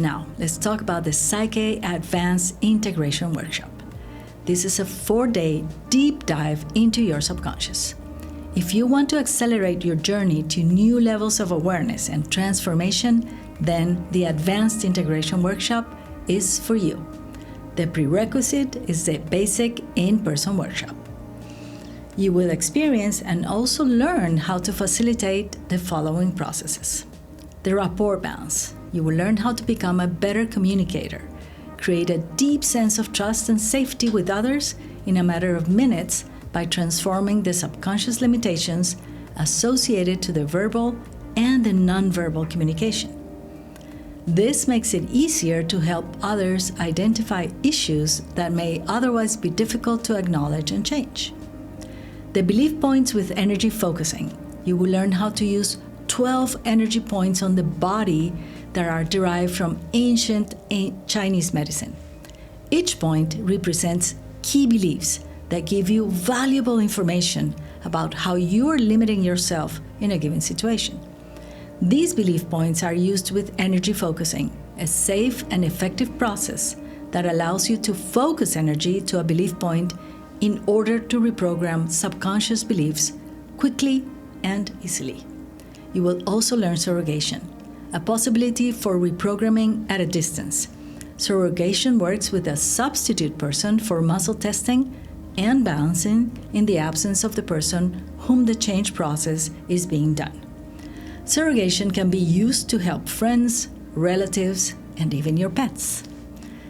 Now, let's talk about the PSYCH-K Advanced Integration Workshop. This is a 4-day deep dive into your subconscious. If you want to accelerate your journey to new levels of awareness and transformation, then the Advanced Integration Workshop is for you. The prerequisite is the basic in-person workshop. You will experience and also learn how to facilitate the following processes. The rapport bounce. You will learn how to become a better communicator, create a deep sense of trust and safety with others in a matter of minutes by transforming the subconscious limitations associated to the verbal and the nonverbal communication. This makes it easier to help others identify issues that may otherwise be difficult to acknowledge and change. The belief points with energy focusing. You will learn how to use 12 energy points on the body that are derived from ancient Chinese medicine. Each point represents key beliefs that give you valuable information about how you are limiting yourself in a given situation. These belief points are used with energy focusing, a safe and effective process that allows you to focus energy to a belief point in order to reprogram subconscious beliefs quickly and easily. You will also learn surrogation, a possibility for reprogramming at a distance. Surrogation works with a substitute person for muscle testing and balancing in the absence of the person whom the change process is being done. Surrogation can be used to help friends, relatives, and even your pets.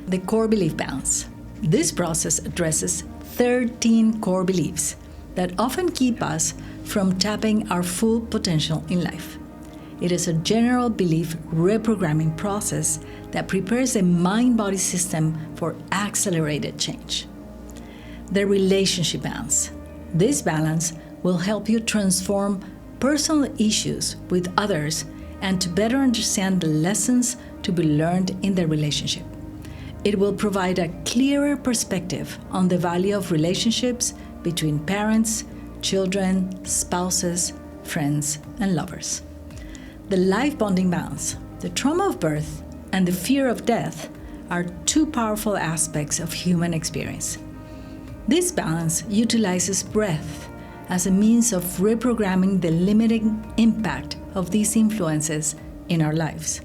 The core belief bounce. This process addresses 13 core beliefs that often keep us from tapping our full potential in life. It is a general belief reprogramming process that prepares the mind-body system for accelerated change. The relationship balance. This balance will help you transform personal issues with others and to better understand the lessons to be learned in the relationship. It will provide a clearer perspective on the value of relationships between parents, children, spouses, friends, and lovers. The life bonding balance. The trauma of birth and the fear of death are two powerful aspects of human experience. This balance utilizes breath as a means of reprogramming the limiting impact of these influences in our lives.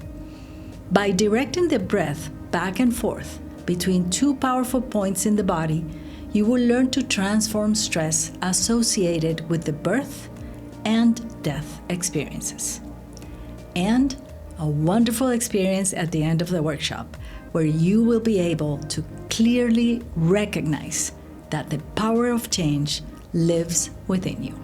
By directing the breath back and forth between two powerful points in the body, you will learn to transform stress associated with the birth and death experiences. And a wonderful experience at the end of the workshop, where you will be able to clearly recognize that the power of change lives within you.